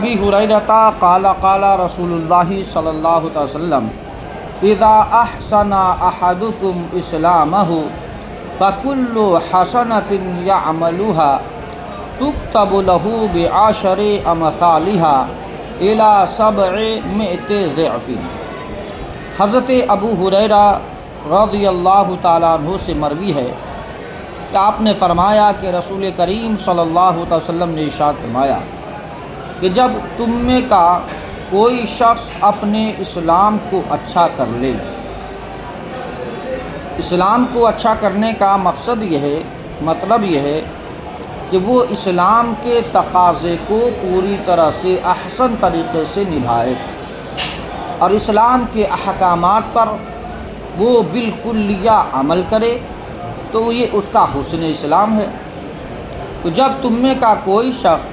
ابی ہریرہ قال قال رسول اللہ صلی اللہ علیہ وسلم اذا احسن احدکم اسلامہ فکل حسنۃ یعملها تکتب له بعشر امثالها الى 700 ضعف۔ حضرت ابو ہریرہ رضی اللہ تعالیٰ عنہ سے مروی ہے کہ آپ نے فرمایا کہ رسول کریم صلی اللہ علیہ وسلم نے ارشاد فرمایا کہ جب تم میں کا کوئی شخص اپنے اسلام کو اچھا کر لے، اسلام کو اچھا کرنے کا مقصد یہ ہے، مطلب یہ ہے کہ وہ اسلام کے تقاضے کو پوری طرح سے احسن طریقے سے نبھائے اور اسلام کے احکامات پر وہ بالکلیہ عمل کرے، تو یہ اس کا حسن اسلام ہے۔ تو جب تم میں کا کوئی شخص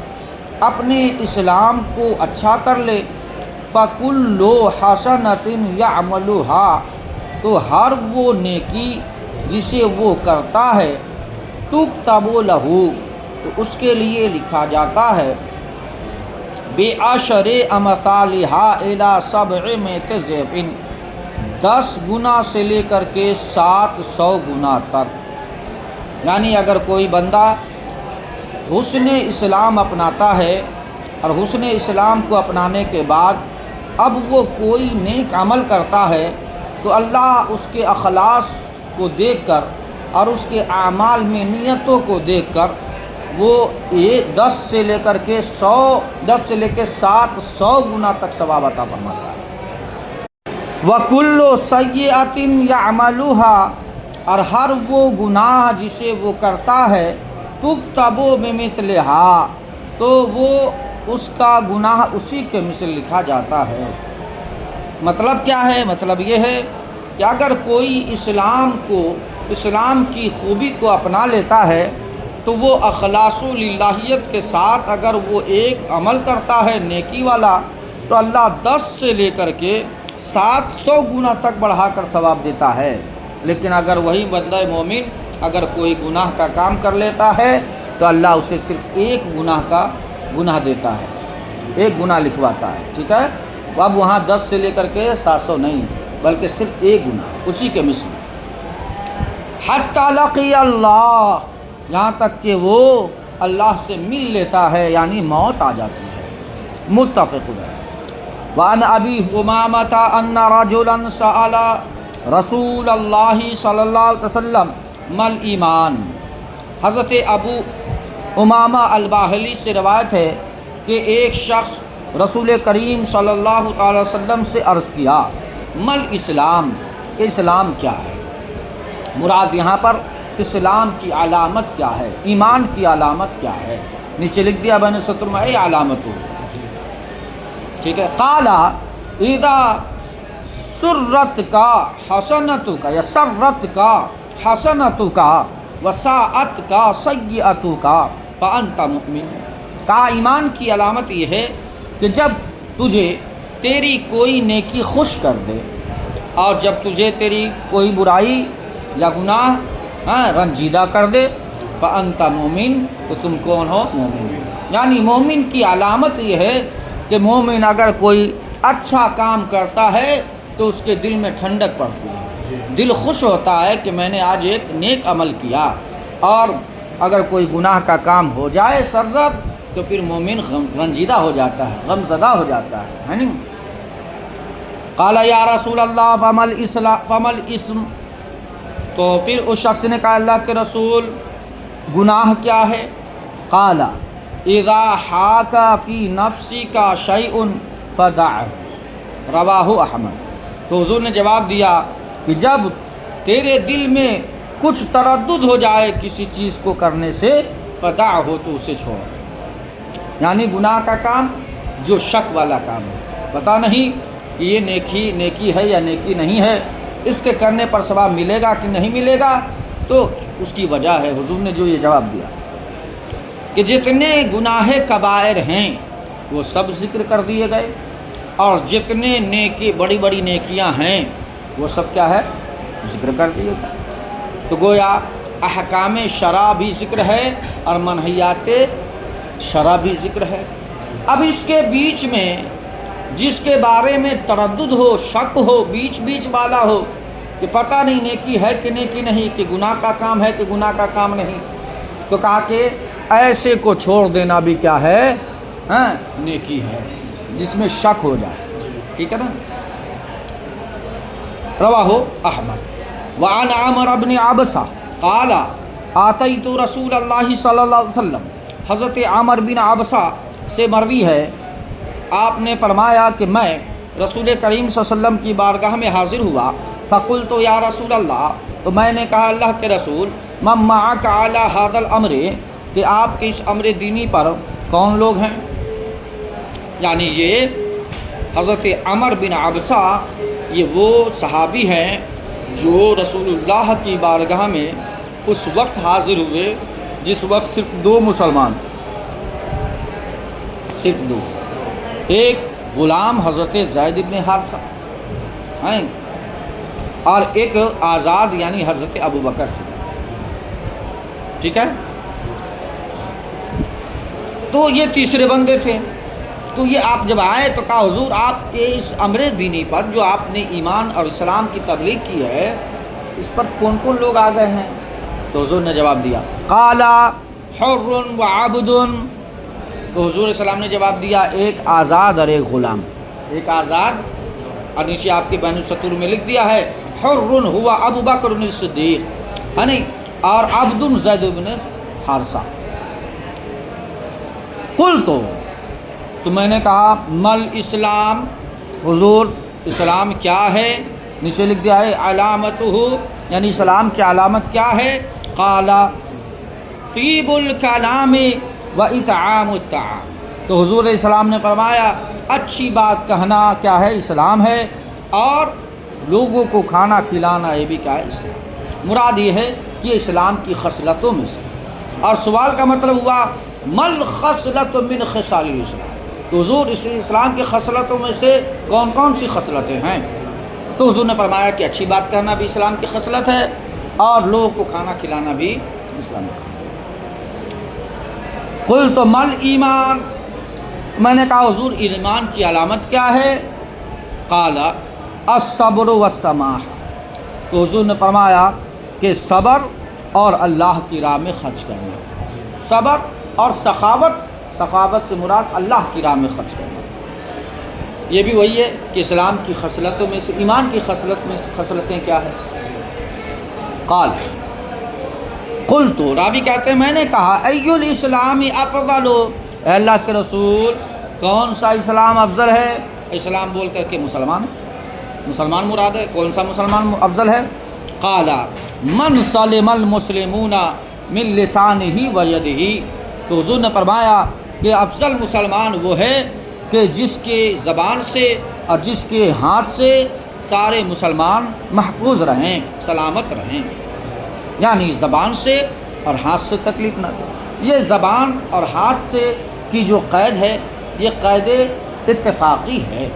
اپنے اسلام کو اچھا کر لے، فَكُلُّ حَسَنَةٍ يَعْمَلُهَا، تو ہر وہ نیکی جسے وہ کرتا ہے، تُكْتَبُ لَهُ، تو اس کے لیے لکھا جاتا ہے، بِعَشْرِ أَمْثَالِهَا إِلَى 700 ضِعْفٍ، 10 گنا سے لے کر کے 700 گنا تک۔ یعنی اگر کوئی بندہ حسن اسلام اپناتا ہے اور حسن اسلام کو اپنانے کے بعد اب وہ کوئی نیک عمل کرتا ہے، تو اللہ اس کے اخلاص کو دیکھ کر اور اس کے اعمال میں نیتوں کو دیکھ کر وہ یہ 10 سے لے کے 700 گنا تک ثواب عطا فرماتا ہے۔ وَكُلُّ سَيِّئَةٍ يَعْمَلُهَا، اور ہر وہ گناہ جسے وہ کرتا ہے، تُكْتَبُ بِمِثْلِهَا، تو وہ اس کا گناہ اسی کے مثل لکھا جاتا ہے۔ مطلب کیا ہے؟ مطلب یہ ہے کہ اگر کوئی اسلام کی خوبی کو اپنا لیتا ہے تو وہ اخلاص و للہیت کے ساتھ اگر وہ ایک عمل کرتا ہے نیکی والا، تو اللہ 10 سے لے کر کے 700 گنا تک بڑھا کر ثواب دیتا ہے۔ لیکن اگر وہی بندہ مومن اگر کوئی گناہ کا کام کر لیتا ہے تو اللہ اسے صرف ایک گناہ کا گناہ دیتا ہے، ایک گناہ لکھواتا ہے، ٹھیک ہے؟ اب وہاں 10 سے لے کر کے 700 نہیں، بلکہ صرف ایک گناہ اسی کے مثل۔ حتی لقی اللہ، یہاں تک کہ وہ اللہ سے مل لیتا ہے، یعنی موت آ جاتی ہے۔ متفق ہے۔ وعن ابی امامۃ ان رجلا سأل رسول اللہ صلی اللہ علیہ وسلم مل ایمان۔ حضرت ابو امامہ الباہلی سے روایت ہے کہ ایک شخص رسول کریم صلی اللہ تعالی وسلم سے عرض کیا، مل اسلام، کہ اسلام کیا ہے؟ مراد یہاں پر اسلام کی علامت کیا ہے، ایمان کی علامت کیا ہے؟ نیچے لکھ دیا بین سطر میں اے علامت ہو، ٹھیک ہے؟ قال اذا سرت کا حسنت کا یا سرت کا حسنت کا وساعت کا سیئت کا فانت مؤمن۔ کہا ایمان کی علامت یہ ہے کہ جب تجھے تیری کوئی نیکی خوش کر دے اور جب تجھے تیری کوئی برائی یا گناہ رنجیدہ کر دے، فانت مؤمن، تو تم کون ہو؟ مومن۔ یعنی مومن کی علامت یہ ہے کہ مومن اگر کوئی اچھا کام کرتا ہے تو اس کے دل میں ٹھنڈک پڑتی ہے، دل خوش ہوتا ہے کہ میں نے آج ایک نیک عمل کیا، اور اگر کوئی گناہ کا کام ہو جائے سرزد تو پھر مومن رنجیدہ ہو جاتا ہے، غم زدہ ہو جاتا ہے نا؟ قال یا رسول اللہ فمل اسم، تو پھر اس شخص نے کہا اللہ کے رسول گناہ کیا ہے؟ قال اذا حاک فی نفسک شیء فدعہ، رواہ احمد۔ تو حضور نے جواب دیا کہ جب تیرے دل میں کچھ تردد ہو جائے کسی چیز کو کرنے سے، فدعہ ہو، تو اسے چھوڑ۔ یعنی گناہ کا کام جو شک والا کام ہے، پتہ نہیں کہ یہ نیکی ہے یا نیکی نہیں ہے، اس کے کرنے پر ثواب ملے گا کہ نہیں ملے گا، تو اس کی وجہ ہے حضور نے جو یہ جواب دیا کہ جتنے گناہ کبائر ہیں وہ سب ذکر کر دیے گئے، اور جتنے نیکی بڑی بڑی نیکیاں ہیں وہ سب کیا ہے؟ ذکر کر دیے گئے۔ تو گویا احکام شرع بھی ذکر ہے اور منہیات شرع بھی ذکر ہے۔ اب اس کے بیچ میں جس کے بارے میں تردد ہو، شک ہو، بیچ بیچ والا ہو کہ پتہ نہیں نیکی ہے کہ نیکی نہیں، کہ گناہ کا کام ہے کہ گناہ کا کام نہیں، تو کہا کہ ایسے کو چھوڑ دینا بھی کیا ہے؟ نیکی ہے، جس میں شک ہو جائے، ٹھیک ہے نا؟ رواہ احمد وعن عمر بن عبسہ قال آتیت رسول اللہ صلی اللہ علیہ وسلم، حضرت عمر بن عبسہ سے مروی ہے، آپ نے فرمایا کہ میں رسول کریم صلی اللہ علیہ وسلم کی بارگاہ میں حاضر ہوا، فقلت یا رسول اللہ، تو میں نے کہا اللہ کے رسول، من معک علی ھذا الامر، کہ آپ کے اس امر دینی پر کون لوگ ہیں؟ یعنی یہ حضرت عمر بن عبسہ یہ وہ صحابی ہیں جو رسول اللہ کی بارگاہ میں اس وقت حاضر ہوئے جس وقت صرف دو مسلمان، صرف دو، ایک غلام حضرت زید بن حارثہ ہیں اور ایک آزاد یعنی حضرت ابو بکر سے، ٹھیک ہے؟ تو یہ تیسرے بندے تھے۔ تو یہ آپ جب آئے تو کہا حضور آپ کے اس امر دینی پر جو آپ نے ایمان اور اسلام کی تبلیغ کی ہے، اس پر کون کون لوگ آ گئے ہیں؟ تو حضور نے جواب دیا قال حر و عبد، تو حضور السلام نے جواب دیا ایک آزاد اور ایک غلام، ایک آزاد اور نیچے آپ کے بین السطور میں لکھ دیا ہے حر ہوا ابو بکر الصدیق، ہے نہیں، اور عبد زید بن حارثہ۔ قلت، تو میں نے کہا مل اسلام، حضور اسلام کیا ہے؟ نیچے لکھ دیا ہے علامتہ، یعنی اسلام کی علامت کیا ہے؟ قال طیب الکلام و اطعام الطعام، تو حضور علیہ السلام نے فرمایا اچھی بات کہنا کیا ہے؟ اسلام ہے، اور لوگوں کو کھانا کھلانا یہ بھی کیا ہے؟ اسلام۔ مراد یہ ہے کہ یہ اسلام کی خصلتوں میں سے، اور سوال کا مطلب ہوا مل خصلت من خصال الاسلام، تو حضور اس اسلام کی خصلتوں میں سے کون کون سی خصلتیں ہیں؟ تو حضور نے فرمایا کہ اچھی بات کہنا بھی اسلام کی خصلت ہے، اور لوگوں کو کھانا کھلانا بھی اسلام کی۔ قلت مل ایمان، میں نے کہا حضور ایمان کی علامت کیا ہے؟ قال الصبر والسماح، تو حضور نے فرمایا کہ صبر اور اللہ کی راہ میں خرچ کرنا، صبر اور سخاوت، سخاوت سے مراد اللہ کی راہ میں خرچ کرنا، یہ بھی وہی ہے کہ اسلام کی خصلتوں میں سے، ایمان کی خصلت میں سے خصلتیں کیا ہے؟ قال قلت، راوی کہتے ہیں میں نے کہا ای الاسلام افضل، اے اللہ کے رسول کون سا اسلام افضل ہے؟ اسلام بول کر کے مسلمان، مسلمان مراد ہے، کون سا مسلمان افضل ہے؟ قال من سلم المسلمون من لسانہ و یدہ، تو حضور نے فرمایا کہ افضل مسلمان وہ ہے کہ جس کے زبان سے اور جس کے ہاتھ سے سارے مسلمان محفوظ رہیں، سلامت رہیں، یعنی زبان سے اور ہاتھ سے تکلیف نہ دے۔ یہ زبان اور ہاتھ سے کی جو قید ہے یہ قید اتفاقی ہے،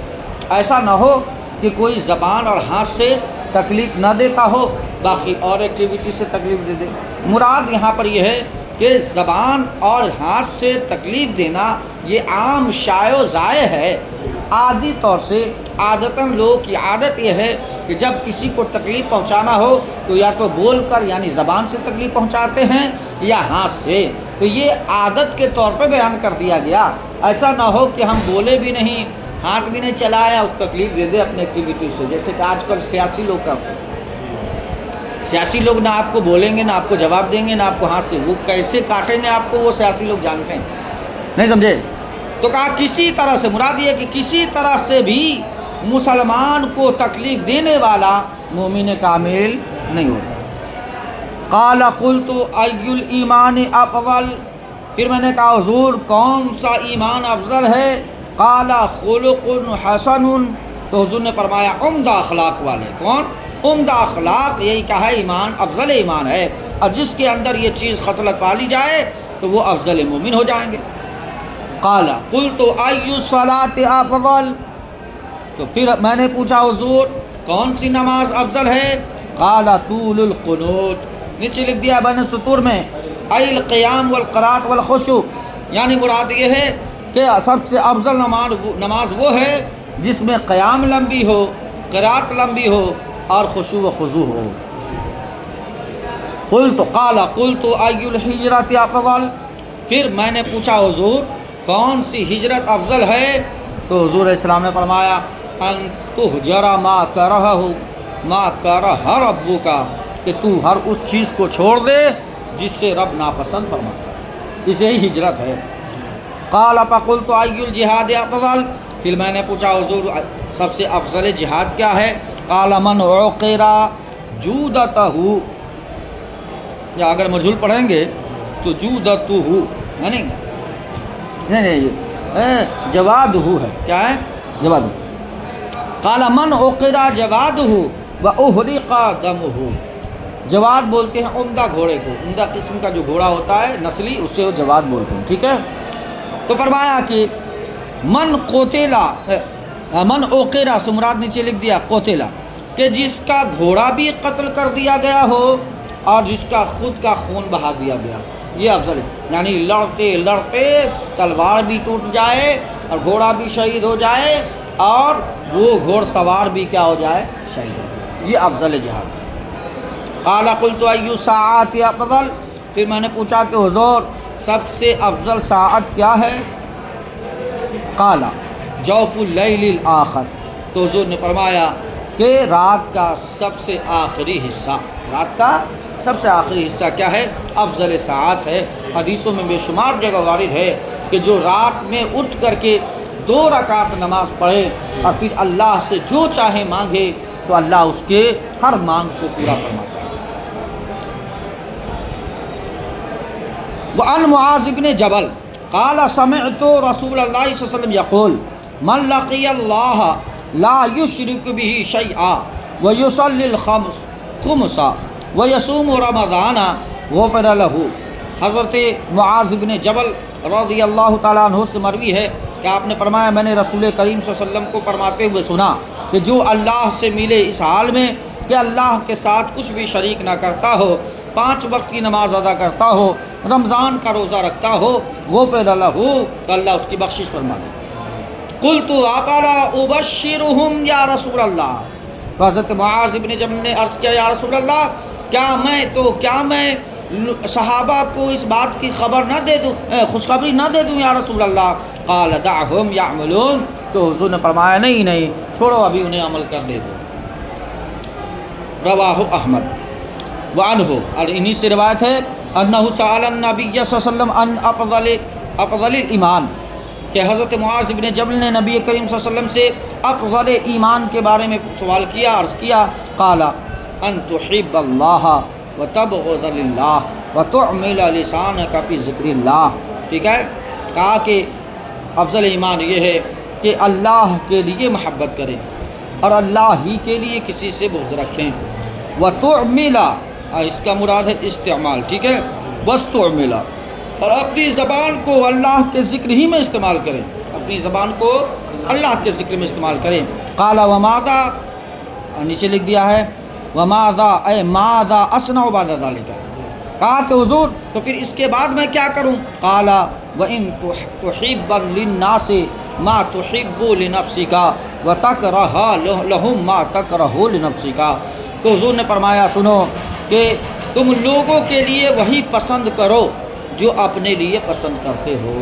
ایسا نہ ہو کہ کوئی زبان اور ہاتھ سے تکلیف نہ دیتا ہو باقی اور ایکٹیویٹی سے تکلیف دے دے۔ مراد یہاں پر یہ ہے کہ زبان اور ہاتھ سے تکلیف دینا یہ عام شائع و ضائع ہے، عادی طور سے عادتاً لوگوں کی عادت یہ ہے کہ جب کسی کو تکلیف پہنچانا ہو تو یا تو بول کر یعنی زبان سے تکلیف پہنچاتے ہیں یا ہاتھ سے، تو یہ عادت کے طور پہ بیان کر دیا گیا، ایسا نہ ہو کہ ہم بولے بھی نہیں، ہاتھ بھی نہیں چلایا اور تکلیف دے دے اپنے ایکٹیویٹی سے، جیسے کہ آج کل سیاسی لوگ کرتے ہیں۔ سیاسی لوگ نہ آپ کو بولیں گے، نہ آپ کو جواب دیں گے، نہ آپ کو ہاتھ سے، وہ کیسے کاٹیں گے آپ کو وہ سیاسی لوگ جانتے ہیں، نہیں سمجھے؟ تو کہا کسی طرح سے، مراد یہ کہ کسی طرح سے بھی مسلمان کو تکلیف دینے والا مومن کامل نہیں ہوتا۔ قال قلت ای الایمان افضل، پھر میں نے کہا حضور کون سا ایمان افضل ہے؟ قال خلق حسن، تو حضور نے فرمایا عمدہ اخلاق والے، کون؟ عمدہ اخلاق، یہی کہا ہے ایمان افضل ایمان ہے، اور جس کے اندر یہ چیز خصلت پالی جائے تو وہ افضل مومن ہو جائیں گے۔ قال قلت ای الصلاۃ افضل، تو پھر میں نے پوچھا حضور کون سی نماز افضل ہے؟ قال طول القنوت، نیچے لکھ دیا بین سطور میں ای القیام والقرات والخشوع، یعنی مراد یہ ہے کہ سب سے افضل نماز وہ ہے جس میں قیام لمبی ہو، قرات لمبی ہو اور خشوع و خضوع ہو۔ قلت ای الحجرۃ افضل، پھر میں نے پوچھا حضور کون سی ہجرت افضل ہے؟ تو حضور علیہ السلام نے فرمایا ان تہجر ما کرہ ربک، کہ تو ہر اس چیز کو چھوڑ دے جس سے رب ناپسند فرماتا ہے، اسے ہی ہجرت ہے۔ قال فقلت ای الجہاد افضل، پھر میں نے پوچھا حضور سب سے افضل جہاد کیا ہے؟ قال من عقر جودتہ، یا اگر مجھول پڑھیں گے تو جودتہ یعنی نہیں جوادہ ہے، کیا ہے؟ جوادہ۔ قال من عقر جوادہ واحرق دمہ، جواد بولتے ہیں عمدہ گھوڑے کو، عمدہ قسم کا جو گھوڑا ہوتا ہے نسلی، اسے وہ جواد بولتے ہیں، ٹھیک ہے؟ تو فرمایا کہ من قتلا، من عقر سے مراد نیچے لکھ دیا قتلا، کہ جس کا گھوڑا بھی قتل کر دیا گیا ہو اور جس کا خود کا خون بہا دیا گیا، یہ افضل ہے۔ یعنی لڑتے لڑتے تلوار بھی ٹوٹ جائے اور گھوڑا بھی شہید ہو جائے اور وہ گھوڑ سوار بھی کیا ہو جائے؟ شہید ہو جائے، یہ افضل جہاد۔ قال قلت ای الساعات افضل، پھر میں نے پوچھا کہ حضور سب سے افضل ساعت کیا ہے؟ قال جوف اللیل الآخر، تو حضور نے فرمایا کہ رات کا سب سے آخری حصہ، رات کا سب سے آخری حصہ کیا ہے؟ افضل ساعت ہے۔ حدیثوں میں بے شمار جگہ وارد ہے کہ جو رات میں اٹھ کر کے 2 رکعت نماز پڑھے اور پھر اللہ سے جو چاہے مانگے تو اللہ اس کے ہر مانگ کو پورا فرماتا ہے۔ وعن معاذ بن جبل قال سمعت رسول اللہ صلی اللہ علیہ وسلم یقول من لقی اللہ لا یشرک به شیئا ویصلی الخمس ویصوم رمضان غفر له۔ حضرت معاذ بن جبل رضی اللہ تعالیٰ عنہ سے مروی ہے کہ آپ نے فرمایا میں نے رسول کریم صلی اللہ علیہ وسلم کو فرماتے ہوئے سنا کہ جو اللہ سے ملے اس حال میں کہ اللہ کے ساتھ کچھ بھی شریک نہ کرتا ہو، 5 وقت کی نماز ادا کرتا ہو، رمضان کا روزہ رکھتا ہو، غفر لہ، تو اللہ اس کی بخشش فرما دے۔ قلت افلا ابشرهم یا رسول اللہ، تو حضرت معاذ بن جبل نے عرض کیا یا رسول اللہ کیا میں صحابہ کو اس بات کی خبر نہ دے دوں، خوشخبری نہ دے دوں یا رسول اللہ؟ قال دعهم يعملون، تو حضور نے فرمایا نہیں چھوڑو، ابھی انہیں عمل کرنے دو۔ رواہ احمد وعنہ، اور انہی سے روایت ہے انہ سأل النبی صلی اللہ علیہ وسلم عن افضل الایمان، کہ حضرت معاذ بن جبل نے نبی کریم صلی اللہ علیہ وسلم سے افضل ایمان کے بارے میں سوال کیا، عرض کیا قال ان تحب اللہ وتبغض للہ وتعمل لسانک فی ذکر اللہ، ٹھیک ہے؟ کہا کہ افضل ایمان یہ ہے کہ اللہ کے لیے محبت کریں اور اللہ ہی کے لیے کسی سے بغض رکھیں، وتعمل، اس کا مراد ہے استعمال، ٹھیک ہے؟ واستعمل، اور اپنی زبان کو اللہ کے ذکر ہی میں استعمال کریں، اپنی زبان کو اللہ کے ذکر میں استعمال کریں۔ قال وماذا، نیچے لکھ دیا ہے وماذا اے ماذا اصنع بعد ذلك، کہا کہ حضور تو پھر اس کے بعد میں کیا کروں؟ قال وان تحب للناس ما تحب لنفسك وتكره لهم ما تكره لنفسك، تو حضور نے فرمایا سنو کہ تم لوگوں کے لیے وہی پسند کرو جو اپنے لیے پسند کرتے ہو،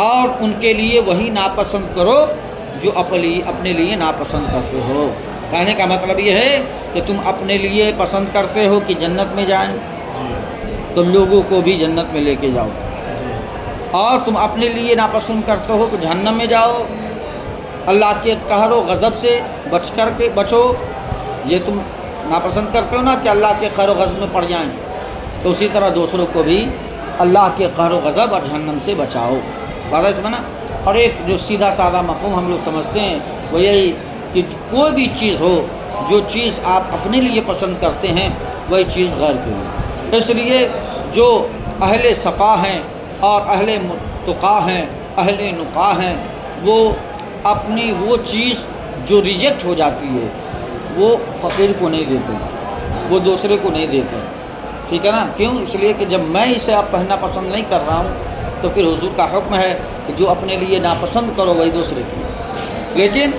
اور ان کے لیے وہی ناپسند کرو جو اپنے لیے ناپسند کرتے ہو۔ کہنے کا مطلب یہ ہے کہ تم اپنے لیے پسند کرتے ہو کہ جنت میں جائیں تو لوگوں کو بھی جنت میں لے کے جاؤ، اور تم اپنے لیے ناپسند کرتے ہو کہ جہنم میں جاؤ، اللہ کے قہر و غضب سے بچو۔ یہ تم ناپسند کرتے ہو نا کہ اللہ کے قہر و غضب میں پڑ جائیں، تو اسی طرح دوسروں کو بھی اللہ کے قہر و غضب اور جہنم سے بچاؤ۔ بات سمجھنا؟ اور ایک جو سیدھا سادہ مفہوم ہم لوگ سمجھتے ہیں وہ یہی کہ کوئی بھی چیز ہو، جو چیز آپ اپنے لیے پسند کرتے ہیں وہی چیز غیر کے لیے۔ اس لیے جو اہل صفا ہیں اور اہل تقا ہیں، اہل نقا ہیں، وہ اپنی وہ چیز جو ریجیکٹ ہو جاتی ہے وہ فقیر کو نہیں دیتے، وہ دوسرے کو نہیں دیتے، ٹھیک ہے نا؟ کیوں؟ اس لیے کہ جب میں اسے اب پہننا پسند نہیں کر رہا ہوں تو پھر حضور کا حکم ہے کہ جو اپنے لیے ناپسند کرو وہی دوسرے کی. لیکن